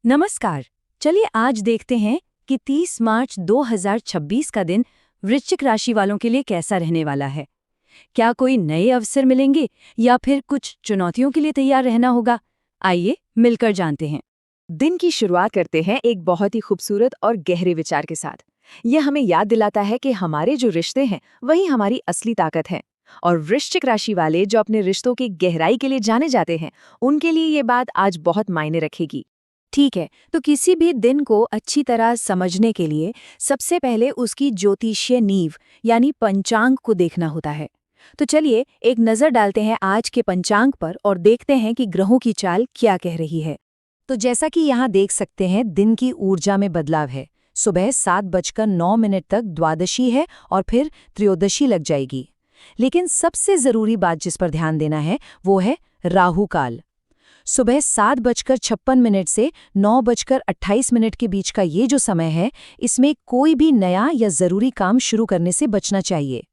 नमस्कार। चलिए आज देखते हैं कि 30 मार्च 2026 का दिन वृश्चिक राशि वालों के लिए कैसा रहने वाला है। क्या कोई नए अवसर मिलेंगे या फिर कुछ चुनौतियों के लिए तैयार रहना होगा? आइए मिलकर जानते हैं। दिन की शुरुआत करते हैं एक बहुत ही खूबसूरत और गहरे विचार के साथ। यह हमें याद दिलाता है कि हमारे जो रिश्ते हैं वही हमारी असली ताकत है। और वृश्चिक राशि वाले जो अपने रिश्तों की गहराई के लिए जाने जाते हैं, उनके लिए ये बात आज बहुत मायने रखेगी। ठीक है, तो किसी भी दिन को अच्छी तरह समझने के लिए सबसे पहले उसकी ज्योतिषीय नींव यानी पंचांग को देखना होता है। तो चलिए एक नज़र डालते हैं आज के पंचांग पर और देखते हैं कि ग्रहों की चाल क्या कह रही है। तो जैसा कि यहाँ देख सकते हैं, दिन की ऊर्जा में बदलाव है। सुबह 7:09 तक द्वादशी है और फिर त्रयोदशी लग जाएगी। लेकिन सबसे जरूरी बात जिस पर ध्यान देना है वो है राहु काल। सुबह 7:56 से 9:28 के बीच का ये जो समय है, इसमें कोई भी नया या जरूरी काम शुरू करने से बचना चाहिए।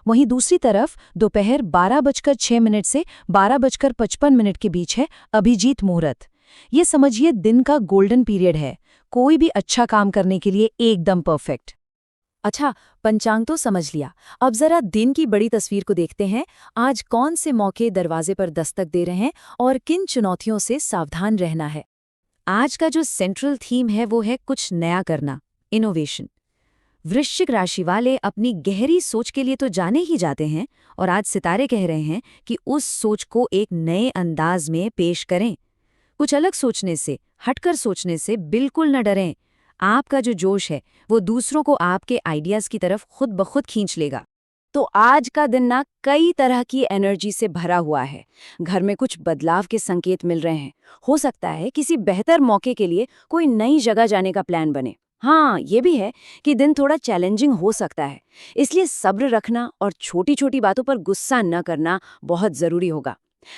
वहीं दूसरी तरफ दोपहर 12:06 से 12:55 के बीच है अभिजीत मुहूर्त। ये समझिए दिन का गोल्डन पीरियड है, कोई भी अच्छा काम करने के लिए एकदम परफेक्ट। अच्छा, पंचांग तो समझ लिया। अब जरा दिन की बड़ी तस्वीर को देखते हैं। आज कौन से मौके दरवाजे पर दस्तक दे रहे हैं और किन चुनौतियों से सावधान रहना है। आज का जो सेंट्रल थीम है वो है कुछ नया करना, इनोवेशन। वृश्चिक राशि वाले अपनी गहरी सोच के लिए तो जाने ही जाते हैं और आज सितारे कह रहे हैं कि उस सोच को एक नए अंदाज में पेश करें। कुछ अलग सोचने से, हटकर सोचने से बिल्कुल न डरें। आपका जो जोश है वो दूसरों को आपके आइडियाज की तरफ खुद ब खुद खींच लेगा। तो आज का दिन ना कई तरह की एनर्जी से भरा हुआ है। घर में कुछ बदलाव के संकेत मिल रहे हैं। हो सकता है किसी बेहतर मौके के लिए कोई नई जगह जाने का प्लान बने। हाँ, ये भी है कि दिन थोड़ा चैलेंजिंग हो सकता है, इसलिए सब्र रखना और छोटी छोटी बातों पर गुस्सा न करना बहुत जरूरी होगा।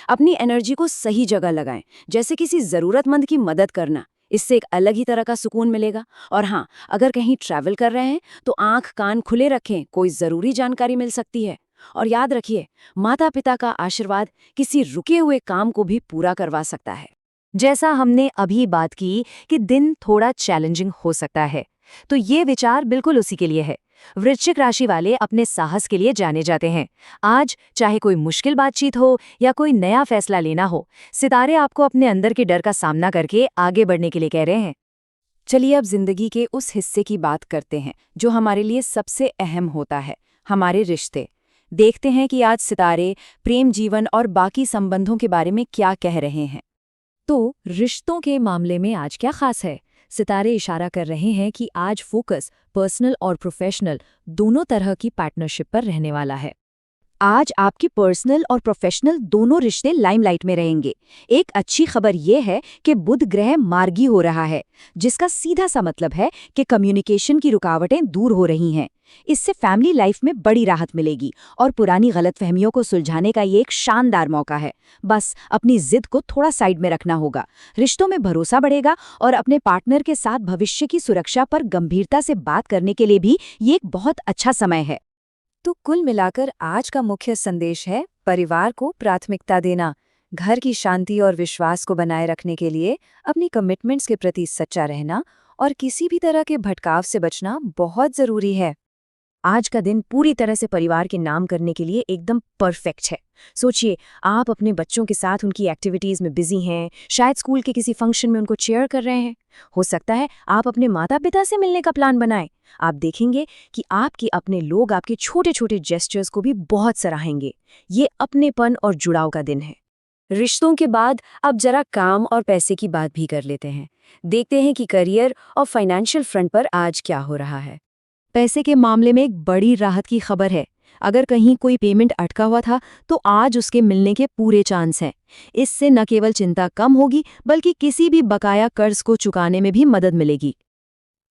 अपनी एनर्जी को सही जगह लगाएं, जैसे किसी जरूरतमंद की मदद करना। इससे एक अलग ही तरह का सुकून मिलेगा। और हाँ, अगर कहीं ट्रैवल कर रहे हैं तो आंख कान खुले रखें, कोई जरूरी जानकारी मिल सकती है। और याद रखिए, माता पिता का आशीर्वाद किसी रुके हुए काम को भी पूरा करवा सकता है। जैसा हमने अभी बात की कि दिन थोड़ा चैलेंजिंग हो सकता है, तो ये विचार बिल्कुल उसी के लिए है। वृश्चिक राशि वाले अपने साहस के लिए जाने जाते हैं। आज चाहे कोई मुश्किल बातचीत हो या कोई नया फैसला लेना हो, सितारे आपको अपने अंदर के डर का सामना करके आगे बढ़ने के लिए कह रहे हैं। चलिए अब जिंदगी के उस हिस्से की बात करते हैं जो हमारे लिए सबसे अहम होता है, हमारे रिश्ते। देखते हैं कि आज सितारे प्रेम जीवन और बाकी संबंधों के बारे में क्या कह रहे हैं। तो रिश्तों के मामले में आज क्या खास है? सितारे इशारा कर रहे हैं कि आज फोकस पर्सनल और प्रोफेशनल दोनों तरह की पार्टनरशिप पर रहने वाला है। आज आपकी पर्सनल और प्रोफेशनल दोनों रिश्ते लाइमलाइट में रहेंगे। एक अच्छी खबर यह है कि बुध ग्रह मार्गी हो रहा है, जिसका सीधा सा मतलब है कि कम्युनिकेशन की रुकावटें दूर हो रही हैं। इससे फैमिली लाइफ में बड़ी राहत मिलेगी और पुरानी गलतफहमियों को सुलझाने का ये एक शानदार मौका है। बस अपनी जिद को थोड़ा साइड में रखना होगा। रिश्तों में भरोसा बढ़ेगा और अपने पार्टनर के साथ भविष्य की सुरक्षा पर गंभीरता से बात करने के लिए भी ये एक बहुत अच्छा समय है। तो कुल मिलाकर आज का मुख्य संदेश है परिवार को प्राथमिकता देना। घर की शांति और विश्वास को बनाए रखने के लिए अपनी कमिटमेंट्स के प्रति सच्चा रहना और किसी भी तरह के भटकाव से बचना बहुत जरूरी है। आज का दिन पूरी तरह से परिवार के नाम करने के लिए एकदम परफेक्ट है। सोचिए, आप अपने बच्चों के साथ उनकी एक्टिविटीज में बिजी हैं, शायद स्कूल के किसी फंक्शन में उनको चेयर कर रहे हैं। हो सकता है आप अपने माता पिता से मिलने का प्लान बनाएं। आप देखेंगे कि आपके अपने लोग आपके छोटे छोटे जेस्चर्स को भी बहुत सराहेंगे। ये अपनेपन और जुड़ाव का दिन है। रिश्तों के बाद अब जरा काम और पैसे की बात भी कर लेते हैं। देखते हैं कि करियर और फाइनेंशियल फ्रंट पर आज क्या हो रहा है। पैसे के मामले में एक बड़ी राहत की खबर है। अगर कहीं कोई पेमेंट अटका हुआ था तो आज उसके मिलने के पूरे चांस हैं। इससे न केवल चिंता कम होगी बल्कि किसी भी बकाया कर्ज को चुकाने में भी मदद मिलेगी।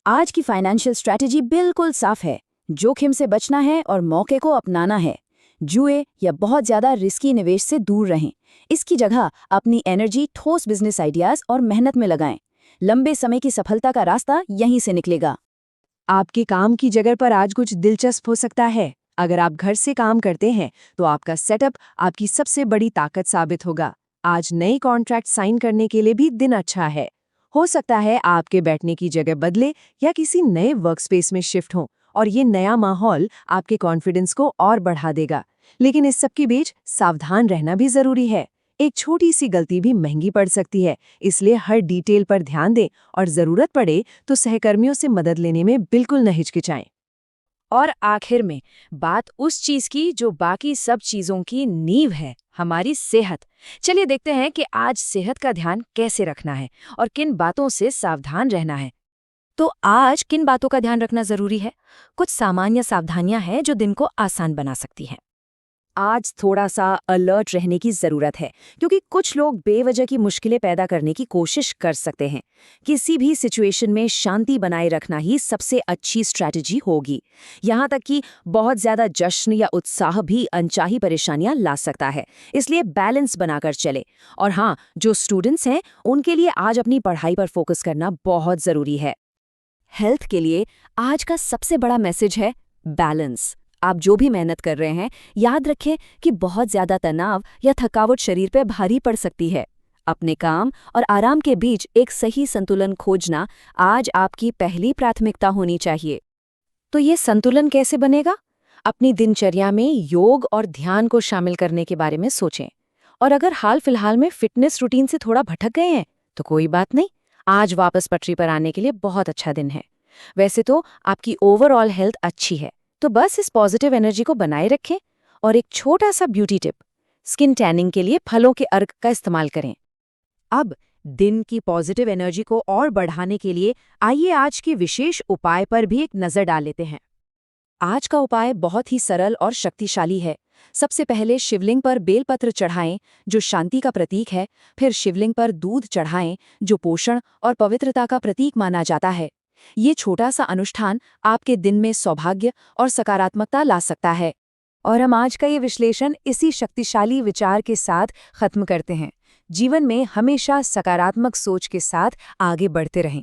आज की फाइनेंशियल स्ट्रैटेजी बिल्कुल साफ है। जोखिम से बचना है और मौके को अपनाना है। जुए या बहुत ज्यादा रिस्की निवेश से दूर रहें। इसकी जगह अपनी एनर्जी ठोस बिजनेस आइडियाज और मेहनत में लगाएं। लंबे समय की सफलता का रास्ता यहीं से निकलेगा। आपके काम की जगह पर आज कुछ दिलचस्प हो सकता है। अगर आप घर से काम करते हैं तो आपका सेटअप आपकी सबसे बड़ी ताकत साबित होगा। आज नए कॉन्ट्रैक्ट साइन करने के लिए भी दिन अच्छा है। हो सकता है आपके बैठने की जगह बदले या किसी नए वर्कस्पेस में शिफ्ट हो, और ये नया माहौल आपके कॉन्फिडेंस को और बढ़ा देगा। लेकिन इस सब के बीच सावधान रहना भी जरूरी है। एक छोटी सी गलती भी महंगी पड़ सकती है, इसलिए हर डिटेल पर ध्यान दें और जरूरत पड़े तो सहकर्मियों से मदद लेने में बिल्कुल न हिचकिचाएं। और आखिर में बात उस चीज की जो बाकी सब चीजों की नींव है, हमारी सेहत। चलिए देखते हैं कि आज सेहत का ध्यान कैसे रखना है और किन बातों से सावधान रहना है। तो आज किन बातों का ध्यान रखना जरूरी है? कुछ सामान्य सावधानियां हैं जो दिन को आसान बना सकती हैं। आज थोड़ा सा अलर्ट रहने की जरूरत है, क्योंकि कुछ लोग बेवजह की मुश्किलें पैदा करने की कोशिश कर सकते हैं। किसी भी सिचुएशन में शांति बनाए रखना ही सबसे अच्छी स्ट्रैटेजी होगी। यहाँ तक कि बहुत ज्यादा जश्न या उत्साह भी अनचाही परेशानियां ला सकता है, इसलिए बैलेंस बनाकर चले। और हाँ, जो स्टूडेंट्स हैं उनके लिए आज अपनी पढ़ाई पर फोकस करना बहुत जरूरी है। हेल्थ के लिए आज का सबसे बड़ा मैसेज है बैलेंस। आप जो भी मेहनत कर रहे हैं, याद रखें कि बहुत ज्यादा तनाव या थकावट शरीर पे भारी पड़ सकती है। अपने काम और आराम के बीच एक सही संतुलन खोजना आज आपकी पहली प्राथमिकता होनी चाहिए। तो ये संतुलन कैसे बनेगा? अपनी दिनचर्या में योग और ध्यान को शामिल करने के बारे में सोचें। और अगर हाल फिलहाल में फिटनेस रूटीन से थोड़ा भटक गए हैं तो कोई बात नहीं, आज वापस पटरी पर आने के लिए बहुत अच्छा दिन है। वैसे तो आपकी ओवरऑल हेल्थ अच्छी है, तो बस इस पॉजिटिव एनर्जी को बनाए रखें। और एक छोटा सा ब्यूटी टिप, स्किन टैनिंग के लिए फलों के अर्क का इस्तेमाल करें। अब दिन की पॉजिटिव एनर्जी को और बढ़ाने के लिए आइए आज के विशेष उपाय पर भी एक नजर डाल लेते हैं। आज का उपाय बहुत ही सरल और शक्तिशाली है। सबसे पहले शिवलिंग पर बेलपत्र चढ़ाएं, जो शांति का प्रतीक है। फिर शिवलिंग पर दूध चढ़ाएं, जो पोषण और पवित्रता का प्रतीक माना जाता है। ये छोटा सा अनुष्ठान आपके दिन में सौभाग्य और सकारात्मकता ला सकता है। और हम आज का ये विश्लेषण इसी शक्तिशाली विचार के साथ खत्म करते हैं। जीवन में हमेशा सकारात्मक सोच के साथ आगे बढ़ते रहें।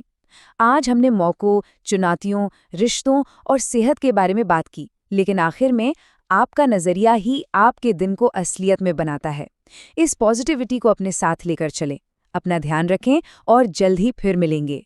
आज हमने मौकों, चुनौतियों, रिश्तों और सेहत के बारे में बात की, लेकिन आखिर में आपका नजरिया ही आपके दिन को असलियत में बनाता है। इस पॉजिटिविटी को अपने साथ लेकर चलें। अपना ध्यान रखें और जल्द ही फिर मिलेंगे।